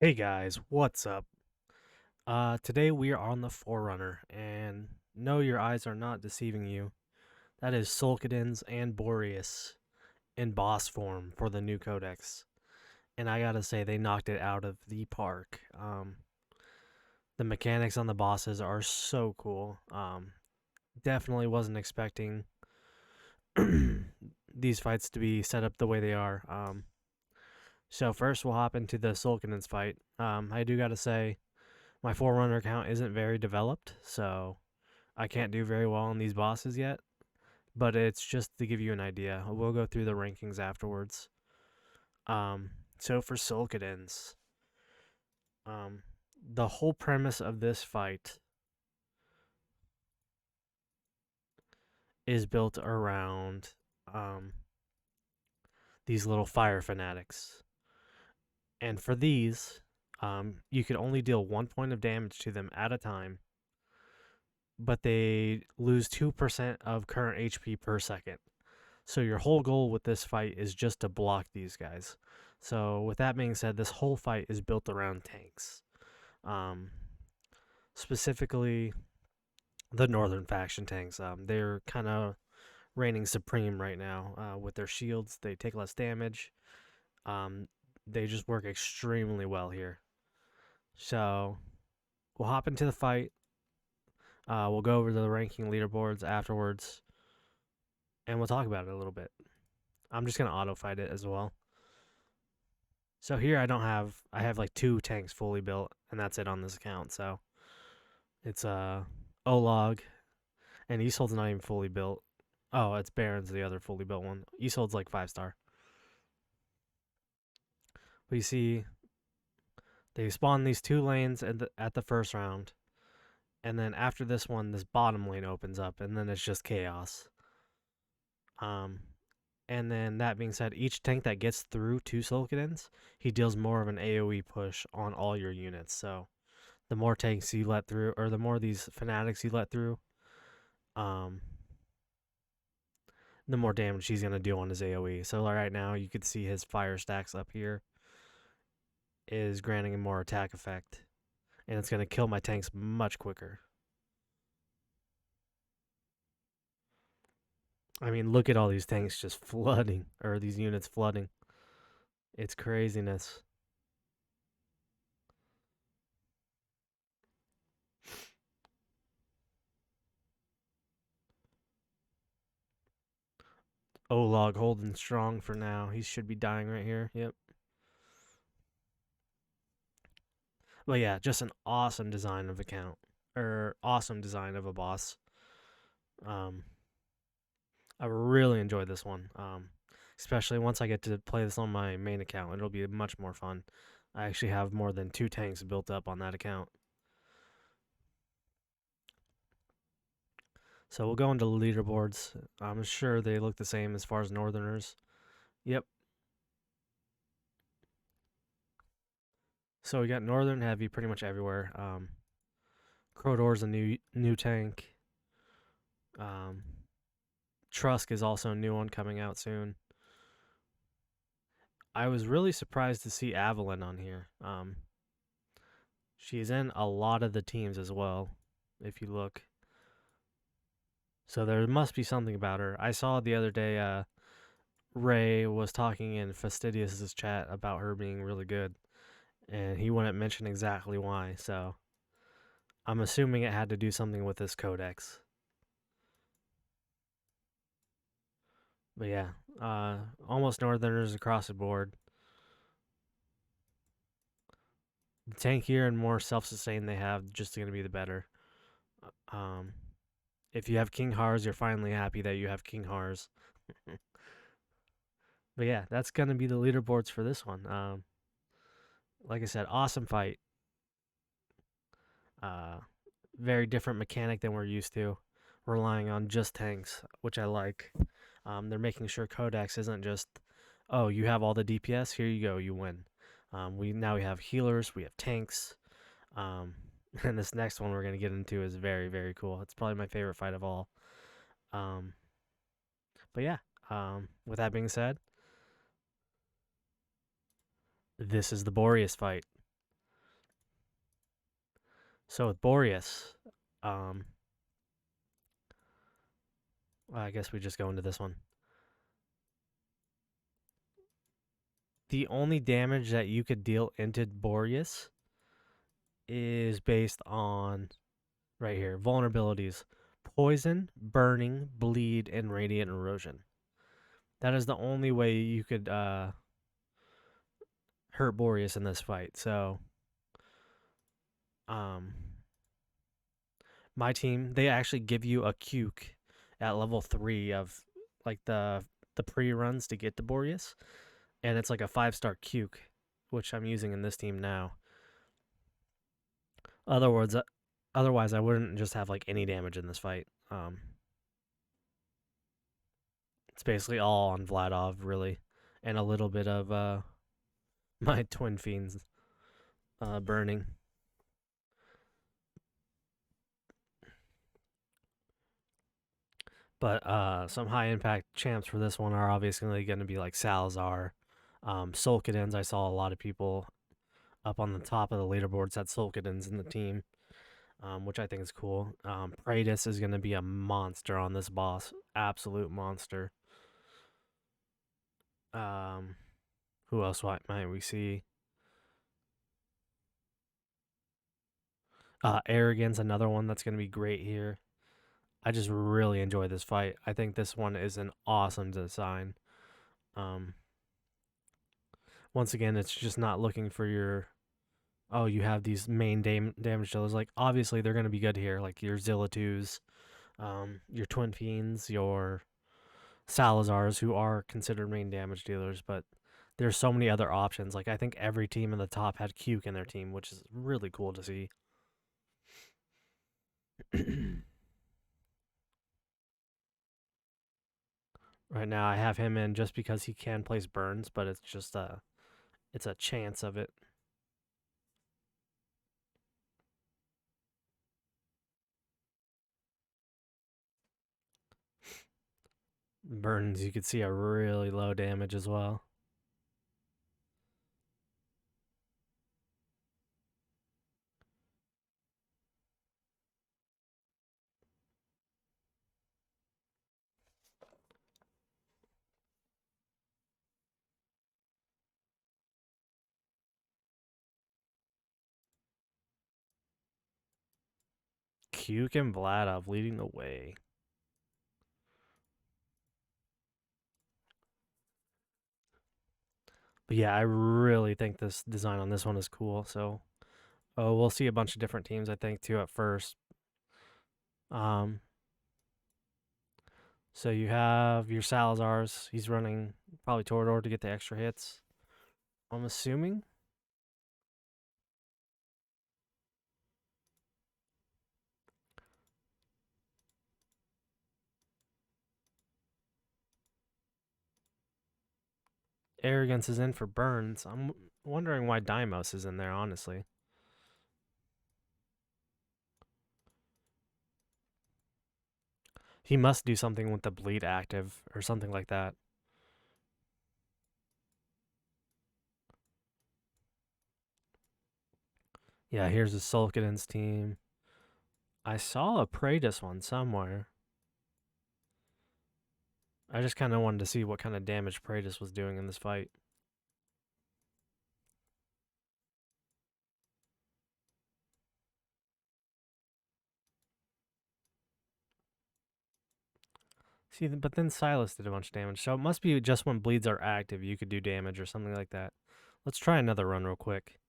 Hey guys, what's up? Today we are on the Forerunner, and no, your eyes are not deceiving you. That is Sulkadins and Boreas in boss form for the new Codex, and I gotta say they knocked it out of the park. The mechanics on the bosses are so cool. Definitely wasn't expecting these fights to be set up the way they are. So first we'll hop into the Sulkadins fight. I do gotta say my Forerunner account isn't very developed, so I can't do very well on these bosses yet. But it's just to give you an idea. We'll go through the rankings afterwards. Um, so for Sulkadins, um, the whole premise of this fight is built around um, these little fire fanatics. And for these, you can only deal 1 point of damage to them at a time, but they lose 2% of current HP per second. So your whole goal with this fight is just to block these guys. So with that being said, this whole fight is built around tanks. Um, Specifically the northern faction tanks. They're kind of reigning supreme right now with their shields. They take less damage. Um, they just work extremely well here. So we'll hop into the fight. We'll go over the ranking leaderboards afterwards, and we'll talk about it a little bit. I'm just gonna auto fight it as well. So here I have like two tanks fully built, and that's it on this account. So it's Olog, and Isold's not even fully built. Oh, it's Baron's the other fully built one. Isold's like 5-star. But you see, they spawn these two lanes at the first round, and then after this one, this bottom lane opens up, and then it's just chaos. Um, and then that being said, each tank that gets through two Sulkadins, he deals more of an AoE push on all your units. So the more tanks you let through, or the more these fanatics you let through, um, the more damage he's gonna do on his AOE. So right now you could see his fire stacks up here is granting him more attack effect, and it's gonna kill my tanks much quicker. I mean, look at all these tanks just flooding, or these units flooding. It's craziness. Olog holding strong for now. He should be dying right here. Yep. But yeah, just an awesome design of account, or awesome design of a boss. Um, I really enjoyed this one. Especially once I get to play this on my main account, it'll be much more fun. I actually have more than two tanks built up on that account. So we'll go into the leaderboards. I'm sure they look the same as far as Northerners. Yep. So we got Northern heavy pretty much everywhere. Crowdor's a new tank. Um, Trusk is also a new one coming out soon. I was really surprised to see Avalon on here. She's in a lot of the teams as well, if you look. So there must be something about her. I saw the other day Ray was talking in Fastidious's chat about her being really good, and he wouldn't mention exactly why. So I'm assuming it had to do something with this codex. But yeah, almost Northerners across the board. The tankier and more self-sustained they have, just going to be the better. Um, if you have King Hars, you're finally happy that you have King Hars. But yeah, that's going to be the leaderboards for this one. Like I said, awesome fight. Uh, Very different mechanic than we're used to, relying on just tanks, which I like. They're making sure Codex isn't just, oh, you have all the DPS, here you go, you win. We have healers, we have tanks, and this next one we're gonna get into is very cool. It's probably my favorite fight of all. Um, but yeah, with that being said, this is the Boreas fight. So with Boreas, um, I guess we just go into this one. The only damage that you could deal into Boreas is based on right here vulnerabilities: poison, burning, bleed, and radiant erosion. That is the only way you could hurt Boreas in this fight. So, um, my team, they actually give you a cuke at level 3 of like the pre-runs to get to Boreas, and it's like a 5-star cuke, which I'm using in this team now. Otherwise, otherwise I wouldn't just have like any damage in this fight. It's basically all on Vladov, really, and a little bit of my Twin Fiends burning. But some high impact champs for this one are obviously going to be like Salazar, Sulkadins. I saw a lot of people up on the top of the leaderboards had Sulkadins in the team, which I think is cool. Praetus is going to be a monster on this boss, absolute monster. Who else might we see? Arrogance, another one that's going to be great here. I just really enjoy this fight. I think this one is an awesome design. Um, Once again, it's just not looking for your, oh, you have these main damage dealers. Like, obviously, they're going to be good here. Like your Zillatus, your Twin Fiends, your Salazars, who are considered main damage dealers. But there's so many other options. Like, I think every team in the top had Cuke in their team, which is really cool to see. Right now, I have him in just because he can place burns, but it's just it's a chance of it. Burns, you could see a really low damage as well. Cuke and Vladov leading the way. But yeah, I really think this design on this one is cool. So, oh, we'll see a bunch of different teams, I think, too, at first. Um, so you have your Salazars. He's running probably Torador to get the extra hits. I'm assuming. Arrogance is in for Burns. I'm wondering why Deimos is in there, honestly. He must do something with the bleed active or something like that. Yeah, here's the Sulkadin's team. I saw a Praetus one somewhere. I just kind of wanted to see what kind of damage Praetus was doing in this fight. See, but then Silas did a bunch of damage, so it must be just when bleeds are active you could do damage or something like that. Let's try another run real quick.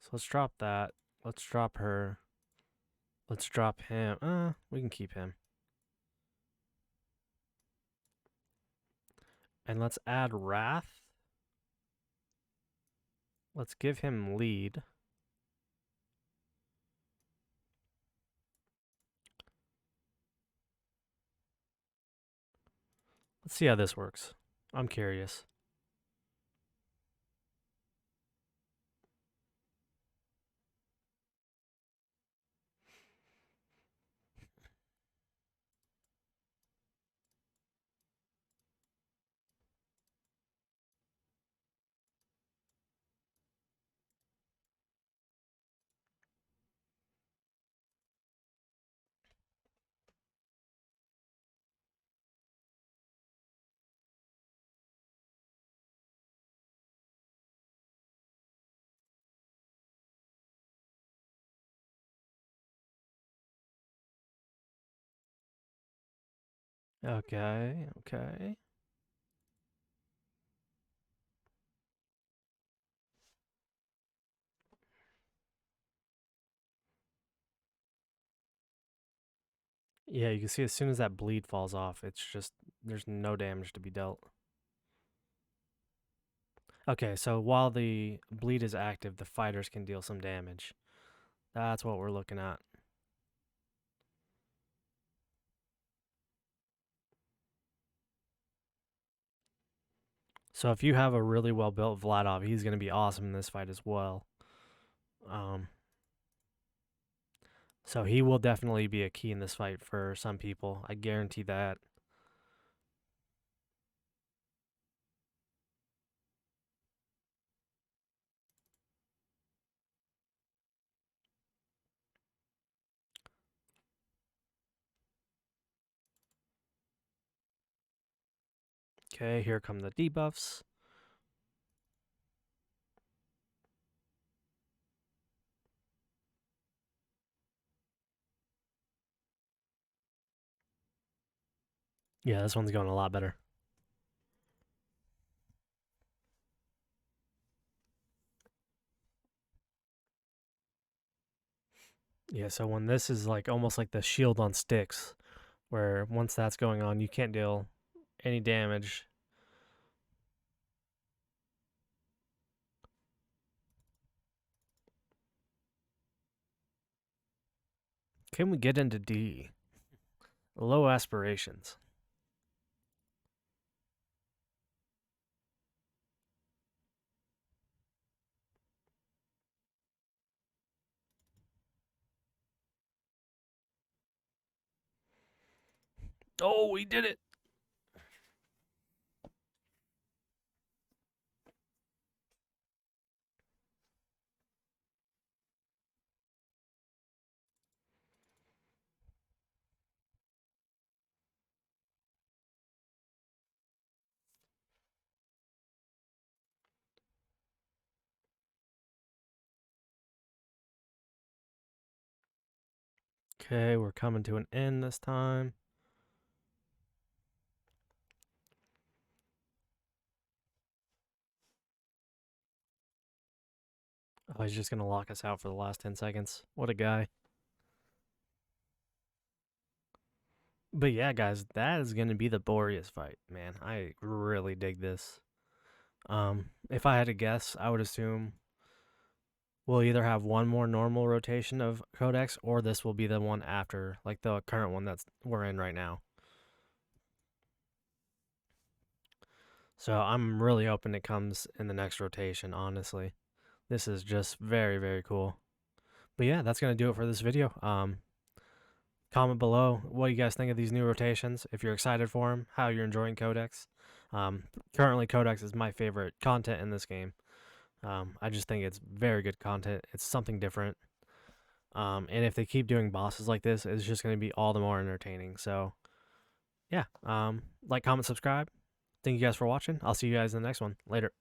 So let's drop that. Let's drop her. Let's drop him. We can keep him. And let's add Wrath. Let's give him lead. Let's see how this works. I'm curious. Okay, okay. Yeah, you can see as soon as that bleed falls off, it's just, there's no damage to be dealt. Okay, so while the bleed is active, the fighters can deal some damage. That's what we're looking at. So if you have a really well built Vladov, he's going to be awesome in this fight as well. Um, so he will definitely be a key in this fight for some people. I guarantee that. Okay, here come the debuffs. Yeah, this one's going a lot better. Yeah, so when this is like almost like the shield on sticks, where once that's going on, you can't deal any damage. Can we get into D? Low aspirations. Oh, we did it. Okay, we're coming to an end this time. Oh, he's just going to lock us out for the last 10 seconds. What a guy. But yeah, guys, that is going to be the Borus fight, man. I really dig this. If I had to guess, I would assume we'll either have one more normal rotation of Codex, or this will be the one after, like the current one that's we're in right now. So I'm really hoping it comes in the next rotation, honestly. This is just very, very cool. But yeah, that's going to do it for this video. Comment below what you guys think of these new rotations, if you're excited for them, how you're enjoying Codex. Currently, Codex is my favorite content in this game. I just think it's very good content. It's something different. And if they keep doing bosses like this, it's just going to be all the more entertaining. So, yeah, like, comment, subscribe. Thank you guys for watching. I'll see you guys in the next one. Later.